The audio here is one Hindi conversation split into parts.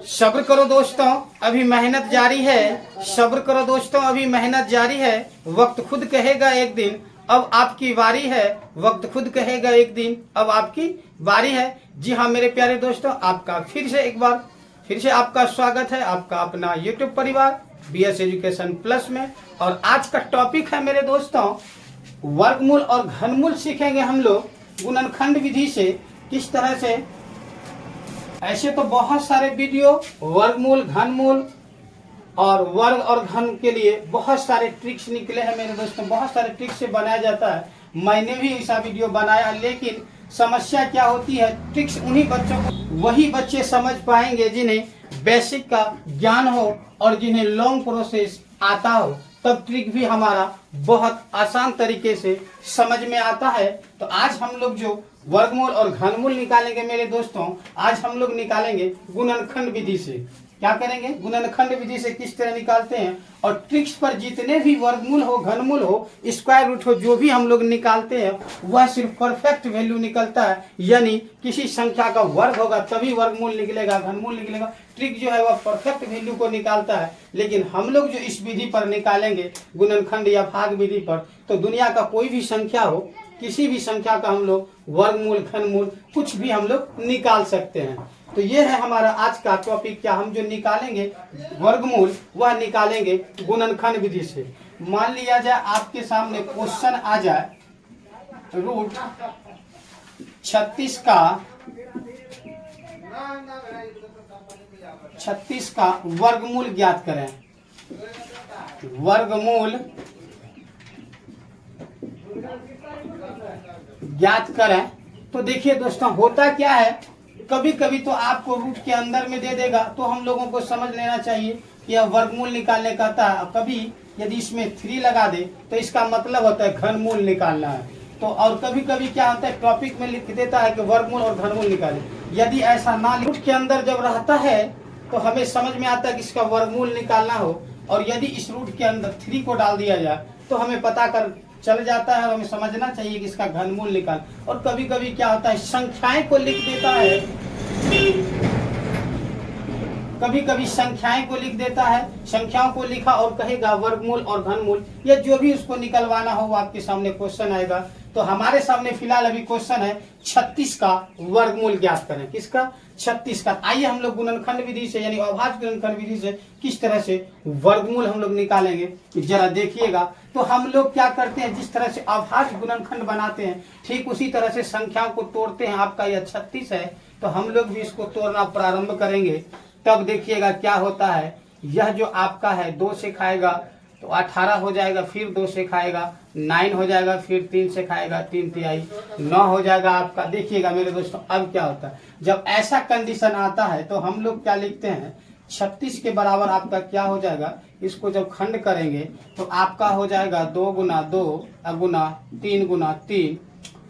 सब्र करो दोस्तों, अभी मेहनत जारी है। सब्र करो दोस्तों, अभी मेहनत जारी है। वक्त खुद कहेगा एक दिन अब आपकी बारी है। वक्त खुद कहेगा एक दिन अब आपकी बारी है। जी हाँ मेरे प्यारे दोस्तों, आपका फिर से आपका स्वागत है आपका अपना YouTube परिवार BS एजुकेशन प्लस में। और आज का टॉपिक है मेरे दोस्तों, वर्गमूल और घनमूल सीखेंगे हम लोग गुणनखंड विधि से किस तरह से। ऐसे तो बहुत सारे वीडियो वर्गमूल, घनमूल और वर्ग और घन के लिए बहुत सारे ट्रिक्स निकले हैं मेरे दोस्तों। बहुत सारे ट्रिक्स से बनाया जाता है। मैंने भी ऐसा वीडियो बनाया, लेकिन समस्या क्या होती है, ट्रिक्स उन्हीं बच्चों को वही बच्चे समझ पाएंगे जिन्हें बेसिक का ज्ञान हो और जिन्हें लॉन्ग प्रोसेस आता हो। तब ट्रिक भी हमारा बहुत आसान तरीके से समझ में आता है। तो आज हम लोग जो वर्गमूल और घनमूल निकालेंगे मेरे दोस्तों, आज हम लोग निकालेंगे गुणनखंड विधि से। क्या करेंगे, गुणनखंड विधि से किस तरह निकालते हैं। और ट्रिक्स पर जितने भी वर्गमूल हो, घनमूल हो, स्क्वायर रूट हो, जो भी हम लोग निकालते हैं वह सिर्फ परफेक्ट वैल्यू निकलता है। यानी किसी संख्या का वर्ग होगा तभी वर्गमूल निकलेगा, घनमूल निकलेगा। ट्रिक जो है वह परफेक्ट वैल्यू को निकालता है। लेकिन हम लोग जो इस विधि पर निकालेंगे गुणनखंड या भाग विधि पर, तो दुनिया का कोई भी संख्या हो, किसी भी संख्या का हम लोग वर्गमूल, घनमूल कुछ भी हम लोग निकाल सकते हैं। तो ये है हमारा आज का टॉपिक। क्या हम जो निकालेंगे वर्गमूल वह निकालेंगे गुणनखंड विधि से। मान लिया जाए आपके सामने क्वेश्चन आ जाए, रूट 36 का वर्गमूल ज्ञात करें। वर्गमूल ज्ञात करें। तो देखिए दोस्तों, होता क्या है, कभी कभी तो आपको रूट के अंदर में दे देगा, तो हम लोगों को समझ लेना चाहिए कि यह वर्गमूल निकालने का था। कभी यदि इसमें 3 लगा दे तो इसका मतलब होता है घनमूल निकालना है। तो और कभी कभी क्या होता है, टॉपिक में लिख देता है कि वर्गमूल और घनमूल निकाले। यदि ऐसा ना, रूट के अंदर जब रहता है तो हमें समझ में आता है कि इसका वर्गमूल निकालना हो। और यदि इस रूट के अंदर 3 को डाल दिया जाए तो हमें पता कर चल जाता है और हमें समझना चाहिए कि इसका घनमूल निकाल। और कभी कभी क्या होता है, संख्याएं को लिख देता है, कभी कभी संख्याएं को लिख देता है। संख्याओं को लिखा और कहेगा वर्गमूल और घनमूल, या जो भी उसको निकलवाना हो वो आपके सामने क्वेश्चन आएगा। तो हमारे सामने फिलहाल अभी क्वेश्चन है 36 का वर्गमूल ज्ञात करें। किसका? 36 का। आइए हम लोग गुणनखंड विधि से यानी अभाज्य गुणनखंड विधि से किस तरह से वर्गमूल हम लोग निकालेंगे जरा देखिएगा। तो हम लोग क्या करते हैं, जिस तरह से अभाज्य गुणनखंड बनाते हैं ठीक उसी तरह से संख्याओं को तोड़ते हैं। आपका यह 36 है तो हम लोग भी इसको तोड़ना प्रारंभ करेंगे। तब देखिएगा क्या होता है। यह जो आपका है 2 से खाएगा तो 18 हो जाएगा, फिर 2 से खाएगा 9 हो जाएगा, फिर 3 से खाएगा 3 तिहाई 9 हो जाएगा आपका। देखिएगा मेरे दोस्तों, अब क्या होता है, जब ऐसा कंडीशन आता है तो हम लोग क्या लिखते हैं, 36 के बराबर आपका क्या हो जाएगा, इसको जब खंड करेंगे तो आपका हो जाएगा 2 गुना 2 गुना 3 गुना 3।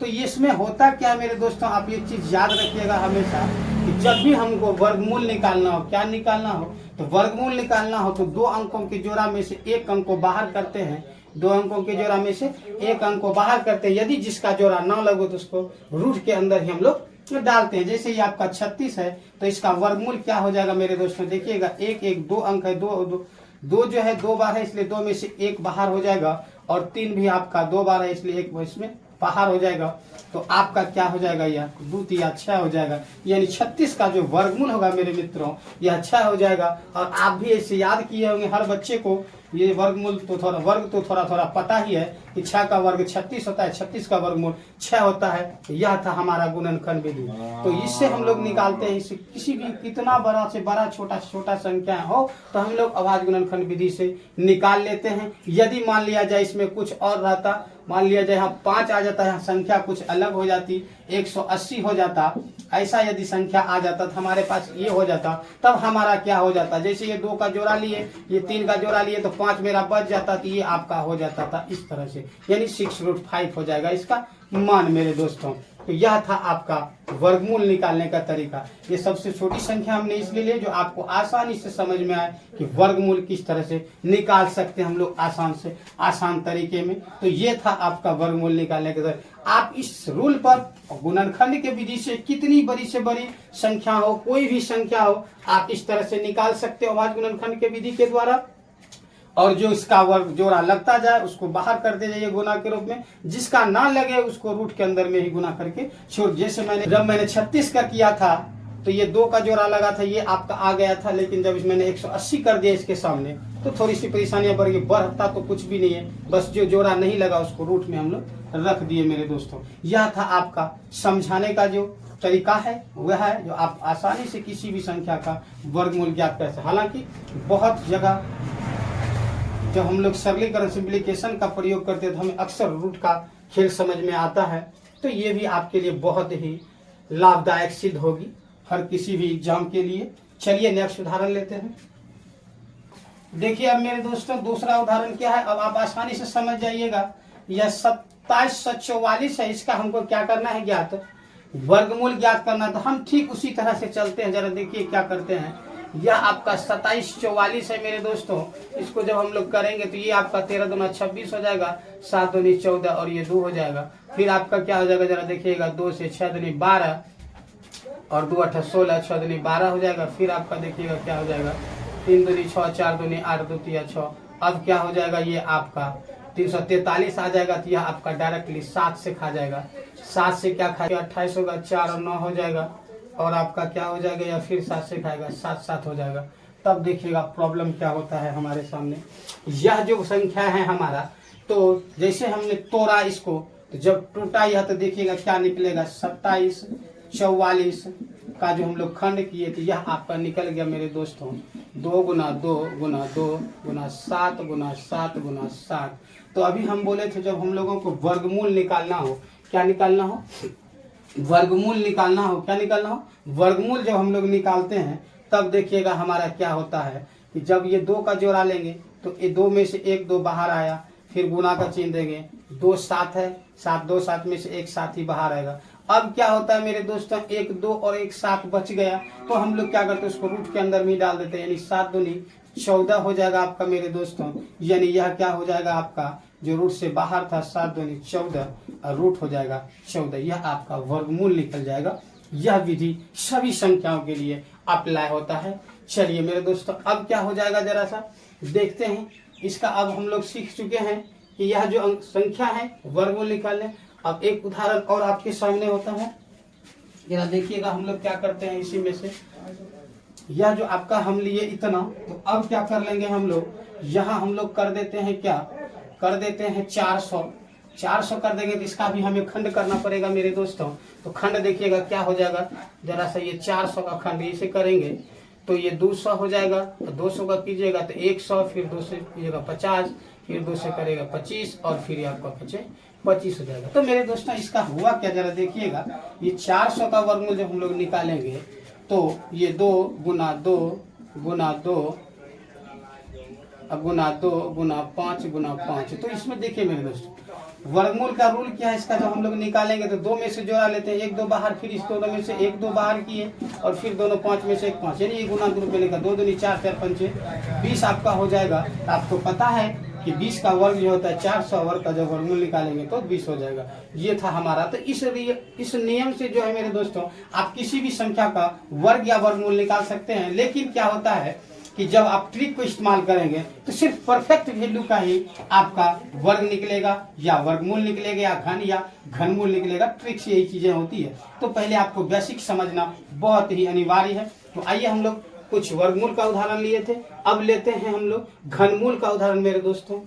तो इसमें होता क्या मेरे दोस्तों, आप ये चीज याद रखिएगा हमेशा कि जब भी हमको वर्गमूल निकालना हो, क्या निकालना हो, तो वर्गमूल निकालना हो तो 2 अंकों के जोड़ा में से 1 अंक को बाहर करते हैं। 2 अंकों के जोड़ा में से 1 अंक को बाहर करते हैं। यदि जिसका जोड़ा ना लगो तो उसको रूट के अंदर ही हम लोग डालते हैं। जैसे ये आपका 36 है तो इसका वर्गमूल क्या हो जाएगा मेरे दोस्तों, देखिएगा 1 1 2 अंक है, 2 जो है 2 बार है, इसलिए 2 में से 1 बाहर हो जाएगा। और 3 भी आपका 2 बार है, इसलिए 1 इसमें बाहर हो जाएगा। तो आपका क्या हो जाएगा, यह 2 या 6 हो जाएगा। यानी 36 का जो वर्गमूल होगा मेरे मित्रों यह 6 हो जाएगा। और आप भी ऐसे याद किए होंगे, हर बच्चे को ये वर्गमूल तो थोड़ा थोड़ा पता ही है कि 6 का वर्ग 36 होता है, 36 का वर्गमूल 6 होता है। तो यह था हमारा गुणनखंड विधि। तो इससे हम लोग निकालते हैं। इससे किसी भी कितना बड़ा से बड़ा छोटा संख्या हो तो हम लोग अभाज्य गुणनखंड विधि से निकाल लेते हैं। यदि मान लिया जाए इसमें कुछ और रहता, मान लिया जाए यहाँ 5 आ जाता है, संख्या कुछ अलग हो जाती, 180 हो जाता, ऐसा यदि संख्या आ जाता तो हमारे पास ये हो जाता, तब हमारा क्या हो जाता, जैसे ये 2 का जोड़ा लिए, ये 3 का जोड़ा लिए तो 5 मेरा बच जाता, तो ये आपका हो जाता था इस तरह से, यानी 6√5 हो जाएगा इसका मान मेरे दोस्तों। तो यह था आपका वर्गमूल निकालने का तरीका। ये सबसे छोटी संख्या हमने इसलिए ली जो आपको आसानी से समझ में आए कि वर्गमूल किस तरह से निकाल सकते हैं हम लोग आसान तरीके में। तो ये था आपका वर्गमूल निकालने का तरीका। आप इस रूल पर गुणनखंड के विधि से कितनी बड़ी से बड़ी संख्या हो, कोई भी संख्या हो, आप इस तरह से निकाल सकते हो अभाज्य गुणनखंड के विधि के द्वारा। और जो इसका वर्ग जोड़ा लगता जाए उसको बाहर करते जाइए गुना के रूप में, जिसका ना लगे उसको रूट के अंदर में ही गुना करके छोड़। जैसे जब मैंने 36 का किया था तो ये 2 का जोड़ा लगा था, ये आपका आ गया था, लेकिन जब मैंने 180 कर दिया इसके सामने तो थोड़ी सी परेशानियां बढ़ गई। बढ़ता तो कुछ भी नहीं है, बस जो जोड़ा नहीं लगा उसको रूट में हम लोग रख दिए मेरे दोस्तों। यह था आपका समझाने का जो तरीका है वह है जो आप आसानी से किसी भी संख्या का वर्गमूल ज्ञात कर सकते। हालांकि बहुत जगह जब हम लोग सरलीकरण सिंप्लीफिकेशन का प्रयोग करते हैं तो हमें अक्सर रूट का खेल समझ में आता है, तो ये भी आपके लिए बहुत ही लाभदायक सिद्ध होगी हर किसी भी एग्जाम के लिए। चलिए नेक्स्ट उदाहरण लेते हैं। देखिए अब मेरे दोस्तों दूसरा उदाहरण क्या है, अब आप आसानी से समझ जाइएगा। यह 2744 है, इसका हमको क्या करना है, ज्ञात वर्गमूल ज्ञात करना। तो हम ठीक उसी तरह से चलते हैं, जरा देखिए क्या करते हैं। यह आपका 2744 है मेरे दोस्तों, इसको जब हम लोग करेंगे तो ये आपका 13 दूना 26 हो जाएगा, 7 दूनी 14 और ये 2 हो जाएगा। फिर आपका क्या हो जाएगा, जरा देखिएगा, 2 से 6 दूनी 12 और 2 8 16, 6 दूनी 12 हो जाएगा। फिर आपका देखिएगा क्या हो जाएगा, 3 दूनी 6, 4 दूनी 8, 2 3 6। अब क्या हो जाएगा, ये आपका 343 आ जाएगा। तो यह आपका डायरेक्टली 7 से खा जाएगा। 7 से क्या खाएगा, 28 होगा, 4 और 9 हो जाएगा। और आपका क्या हो जाएगा, या फिर 7 से खाएगा, 7 7 हो जाएगा। तब देखिएगा प्रॉब्लम क्या होता है हमारे सामने। यह जो संख्या है हमारा, तो जैसे हमने तोड़ा इसको, तो जब टूटा यह तो देखिएगा क्या निकलेगा, 27 44 का जो हम लोग खंड किए थे यह आपका निकल गया मेरे दोस्तों, 2 गुना 2 गुना 2 गुना 7 गुना 7 गुना 7। तो अभी हम बोले थे जब हम लोगों को वर्गमूल निकालना हो, क्या निकालना हो, वर्गमूल निकालना हो, क्या निकालना हो, वर्गमूल जब हम लोग निकालते हैं तब देखिएगा हमारा क्या होता है कि जब ये 2 का जोड़ा लेंगे तो ये 2 में से 1 2 बाहर आया, फिर गुना का चिन्ह देंगे, 2 7 है, 7 2 7 में से 1 7 ही बाहर आएगा। अब क्या होता है मेरे दोस्तों, 1 2 और 1 7 बच गया, तो हम लोग क्या करते हैं उसको रूट के अंदर में डाल देते हैं, यानी 7 दूनी 14 हो जाएगा आपका मेरे दोस्तों। यानी यह क्या हो जाएगा, आपका जो रूट से बाहर था 7 दूनी 14 और रूट हो जाएगा 14, यह आपका वर्गमूल निकल जाएगा। यह विधि सभी संख्याओं के लिए अप्लाई होता है। चलिए मेरे दोस्तों अब क्या हो जाएगा जरा सा देखते हैं इसका। अब हम लोग सीख चुके हैं कि यह जो संख्या है वर्गमूल निकालने। अब एक उदाहरण और आपके सामने होता है, जरा देखिएगा हम लोग क्या करते हैं इसी में से। यह जो आपका हम लिए इतना, तो अब क्या कर लेंगे हम लोग, यहाँ हम लोग कर देते हैं, क्या कर देते हैं 400 कर देंगे। तो इसका भी हमें खंड करना पड़ेगा मेरे दोस्तों। तो खंड देखिएगा क्या हो जाएगा, जरा सा ये 400 का खंड इसे करेंगे तो ये 200 हो जाएगा। तो 200 का कीजिएगा तो 100, फिर 2 से कीजिएगा 50, फिर 2 से करेगा 25 और फिर आपका 25 हो जाएगा। तो मेरे दोस्तों इसका हुआ क्या, जरा देखिएगा, ये 400 का वर्गमूल जब हम लोग निकालेंगे तो ये 2 गुना 2 गुना 2 गुना 2 गुना 5 गुना 5। तो इसमें देखिए मेरे दोस्तों वर्गमूल का रूल क्या है इसका, जब हम लोग निकालेंगे तो 2 में से जोड़ा लेते हैं, 1 2 बाहर, फिर इस दोनों में से 1 2 बाहर किए और फिर दोनों 5 में से 1 5, यानी ये गुना ग्रुप में लेकर 2 दूनी 4 4 5 20 आपका हो जाएगा। तो आपको पता है कि 20 का वर्ग जो होता है 400 वर्ग का जब वर्गमूल निकालेंगे तो 20 हो जाएगा। ये था हमारा। तो इस नियम से जो है मेरे दोस्तों आप किसी भी संख्या का वर्ग या वर्गमूल निकाल सकते हैं। लेकिन क्या होता है कि जब आप ट्रिक को इस्तेमाल करेंगे तो सिर्फ परफेक्ट वैल्यू का ही आपका वर्ग निकलेगा या वर्गमूल निकलेगा या घनमूल निकलेगा। ट्रिक से यही चीजें होती है। तो पहले आपको बेसिक समझना बहुत ही अनिवार्य है। तो आइए हम लोग कुछ वर्गमूल का उदाहरण लिए थे, अब लेते हैं हम लोग घनमूल का उदाहरण मेरे दोस्तों।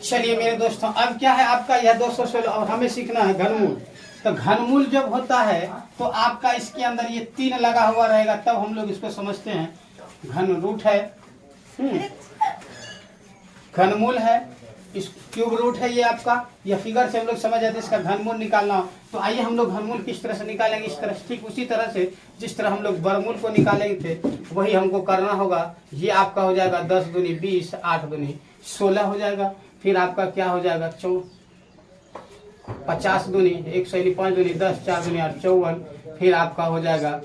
चलिए मेरे दोस्तों अब क्या है आपका यह 216 और हमें सीखना है घनमूल। तो घनमूल जब होता है तो आपका इसके अंदर ये 3 लगा हुआ रहेगा, तब हम लोग इसको समझते हैं घन रूट है, घनमूल है, इस क्यूब रूट है ये आपका। यह फिगर से हम लोग समझ जाते हैं इसका घनमूल निकालना हो। तो आइए हम लोग घनमूल किस तरह से निकालेंगे, इस तरह ठीक उसी तरह से जिस तरह हम लोग वर्गमूल को निकालेंगे थे वही हमको करना होगा। ये आपका हो जाएगा 10 दूनी 20, 8 दूनी 16 हो जाएगा। फिर आपका क्या हो जाएगा 50 दूनी 100 यानी 5 दूनी 10, 4 दूनी 8, 54, फिर आपका हो जाएगा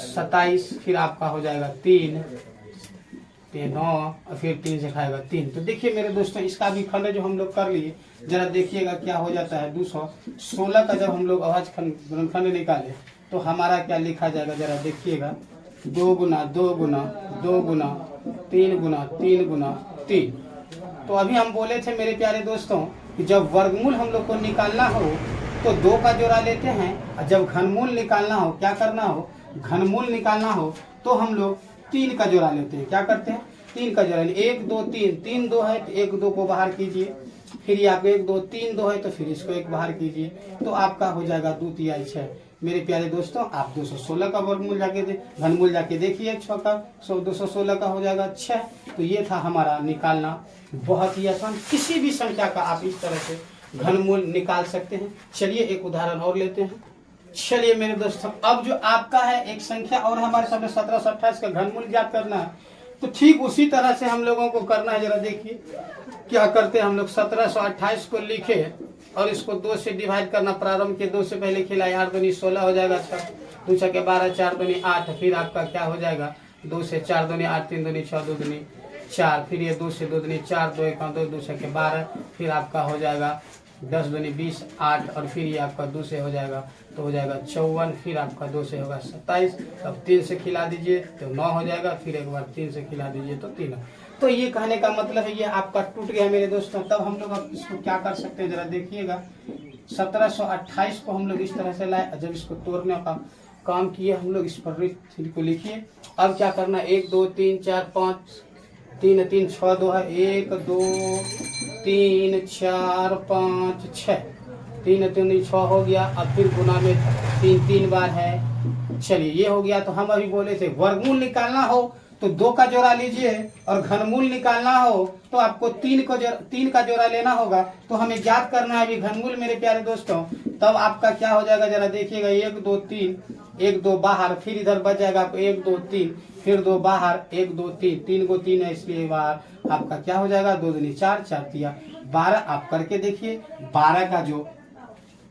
27, फिर आपका हो जाएगा 3, 9 और फिर 3 से खाएगा 3। तो देखिए मेरे दोस्तों इसका भी खंड जो हम लोग कर लिए, जरा देखिएगा क्या हो जाता है। 216 का जब हम लोग अभाज्य खंड निकाले तो हमारा क्या लिखा जाएगा, जरा देखिएगा। 2 गुना 2 गुना 2 गुना 3 गुना 3 गुना 3। तो अभी हम बोले थे मेरे प्यारे दोस्तों कि जब वर्गमूल हम लोग को निकालना हो तो 2 का जोड़ा लेते हैं, और जब घनमूल निकालना हो, क्या करना हो, घनमूल निकालना हो तो हम लोग 3 का जोड़ा लेते हैं। क्या करते हैं, 3 का जोड़ा। 1 2 3, 3 2 है तो 1 2 को बाहर कीजिए, फिर ये आपको 1 2 3 2 है तो फिर इसको 1 बाहर कीजिए, तो आपका हो जाएगा 2 तिहाई 6। मेरे प्यारे दोस्तों आप 216 का वर्गमूल जाके घनमूल जाके देखिए 6 का, 216 का हो जाएगा 6। तो ये था हमारा निकालना, बहुत ही आसान। किसी भी संख्या का आप इस तरह से घनमूल निकाल सकते हैं। चलिए एक उदाहरण और लेते हैं। चलिए मेरे दोस्तों, अब जो आपका है एक संख्या और हमारे सामने 1728 का घनमूल ज्ञात करना है, तो ठीक उसी तरह से हम लोगों को करना है। जरा देखिए क्या करते हैं हम लोग। 1728 को लिखे और इसको 2 से डिवाइड करना, प्रारंभ के 2 से पहले खिलाए, 8 दूनी 16 हो जाएगा, 2 छके 12, 4 दूनी 8, फिर आपका क्या हो जाएगा 2 से 4 दूनी 8, 3 दूनी 6, 2 दूनी 4, फिर ये 2 से 2 दूनी 4, 2 1 2, 2 छके 12, फिर आपका हो जाएगा 10 दूनी 20, 8, और फिर ये आपका 2 से हो जाएगा तो हो जाएगा 54, फिर आपका 2 से होगा 27, तब 3 से खिला दीजिए तो 9 हो जाएगा, फिर एक बार 3 से खिला दीजिए तो 3। तो ये कहने का मतलब है ये आपका टूट गया मेरे दोस्तों। तब हम लोग अब इसको क्या कर सकते हैं, जरा देखिएगा। 1728 को हम लोग इस तरह से लाए, जब इसको तोड़ने का काम किए हम लोग, इस पर को लिखिए। अब क्या करना, 1 2 3 4 5, 3 3 6 2 है, 1 2 3 4 5 6, 3 3 6 हो गया। अब फिर गुना में 3 बार है। चलिए ये हो गया। तो हम अभी बोले थे वर्गमूल निकालना हो तो 2 का जोड़ा लीजिए, और घनमूल निकालना हो तो आपको 3 का जोड़ा लेना होगा। तो हमें ज्ञात करना है अभी घनमूल मेरे प्यारे दोस्तों। तब आपका क्या हो जाएगा, जरा देखिएगा। 1 2 3, 1 2 बाहर, फिर इधर बच जाएगा 1 2 3, फिर 2 बाहर, 1 2 3, 3 को 3 है इसलिए बाहर आपका क्या हो जाएगा 2 दूनी 4, 4 तिया 12। आप करके देखिए 12 का जो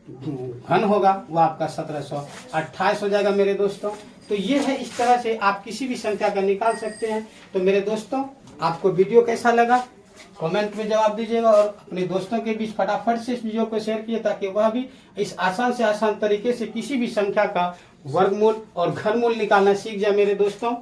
घन होगा वो आपका 1728 हो जाएगा मेरे दोस्तों। तो ये है, इस तरह से आप किसी भी संख्या का निकाल सकते हैं। तो मेरे दोस्तों आपको वीडियो कैसा लगा कमेंट में जवाब दीजिएगा, और अपने दोस्तों के बीच फटाफट से इस वीडियो को शेयर किए ताकि वह भी इस आसान से आसान तरीके से किसी भी संख्या का वर्गमूल और घनमूल निकालना सीख जाए मेरे दोस्तों।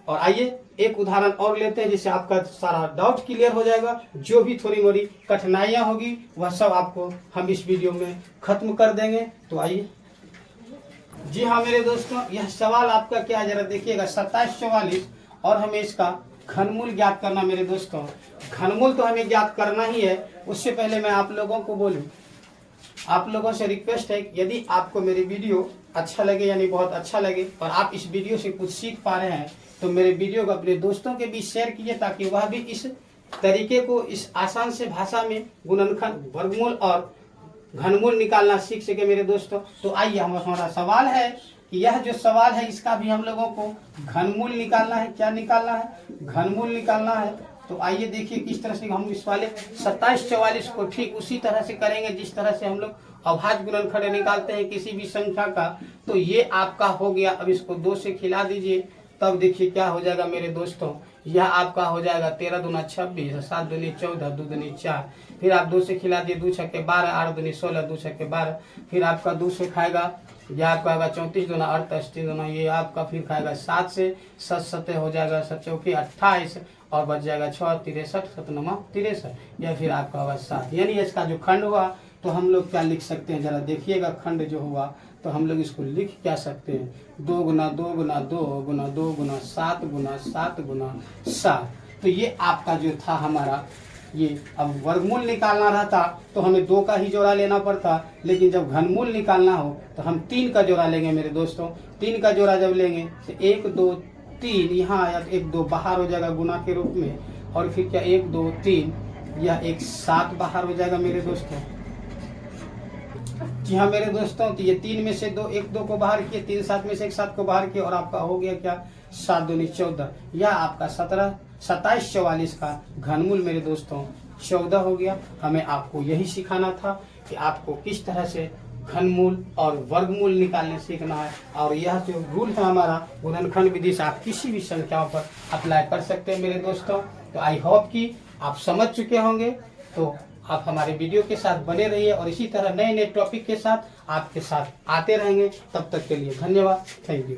और आइए एक उदाहरण और लेते हैं जिससे आपका सारा डाउट क्लियर हो जाएगा। जो भी थोड़ी मोड़ी कठिनाइयां होगी वह सब आपको हम इस वीडियो में खत्म कर देंगे। तो आइए। जी हाँ मेरे दोस्तों, यह सवाल आपका क्या है, जरा देखिएगा। 2744 और हमें इसका घनमूल ज्ञात करना मेरे दोस्तों। घनमूल तो हमें ज्ञात करना ही है। उससे पहले मैं आप लोगों को बोलूं, आप लोगों से रिक्वेस्ट है यदि आपको मेरी वीडियो अच्छा लगे, यानी बहुत अच्छा लगे, और आप इस वीडियो से कुछ सीख पा रहे हैं, तो मेरे वीडियो को अपने दोस्तों के बीच शेयर कीजिए ताकि वह भी इस तरीके को, इस आसान से भाषा में गुणनखंड, वर्गमूल और घनमूल निकालना सीख सके मेरे दोस्तों। तो आइए, हमारा सवाल है कि यह जो सवाल है इसका भी हम लोगों को घनमूल निकालना है। क्या निकालना है, घनमूल निकालना है। तो आइए देखिए किस तरह से हम इस वाले 2744 को ठीक उसी तरह से करेंगे जिस तरह से हम लोग अभाज्य गुणनखंड निकालते हैं किसी भी संख्या का। तो ये आपका हो गया। अब इसको 2 से खिला दीजिए, तब देखिए क्या हो जाएगा मेरे दोस्तों। यह आपका हो जाएगा 13 दूना 26, 7 दूनी 14, 2 दूनी 4, फिर आप 2 से खिला दिए, 2 छक्के 12, 8 दूनी 16, 2 छक्के 12, फिर आपका 2 से खाएगा, यह आपका होगा 34 दूना 38, 3 दूना ये आपका, फिर खाएगा 7 से, 7 7 हो जाएगा 7 चौकी 28, और बच जाएगा 6 63, 7 9 63, यह फिर आपका होगा 7। यानी इसका जो खंड हुआ तो हम लोग क्या लिख सकते हैं, जरा देखिएगा। खंड जो हुआ तो हम लोग इसको लिख क्या सकते हैं, 2 गुना 2 गुना 2 गुना 2 गुना 7 गुना 7 गुना 7। तो ये आपका जो था हमारा ये। अब वर्गमूल निकालना रहता तो हमें 2 का ही जोड़ा लेना पड़ता, लेकिन जब घनमूल निकालना हो तो हम 3 का जोड़ा लेंगे मेरे दोस्तों। 3 का जोड़ा जब लेंगे तो 1 2 3 यहाँ आया, 1 2 बाहर हो जाएगा गुना के रूप में, और फिर क्या 1 2 3, यह 1 7 बाहर हो जाएगा मेरे दोस्तों। जी हाँ मेरे दोस्तों, तो ये 3 में से 1 2 को बाहर किए, 3 7 में से 1 7 को बाहर किए, और आपका हो गया क्या 7 दूनी 14। यह आपका 2744 का घनमूल मेरे दोस्तों 14 हो गया। हमें आपको यही सिखाना था कि आपको किस तरह से घनमूल और वर्गमूल निकालने सीखना है। और यह जो रूल है हमारा गुणनखंड विधि से आप किसी भी संख्याओं पर अप्लाई कर सकते हैं मेरे दोस्तों। तो आई होप कि आप समझ चुके होंगे। तो आप हमारे वीडियो के साथ बने रहिए और इसी तरह नए नए टॉपिक के साथ आपके साथ आते रहेंगे। तब तक के लिए धन्यवाद। Thank you.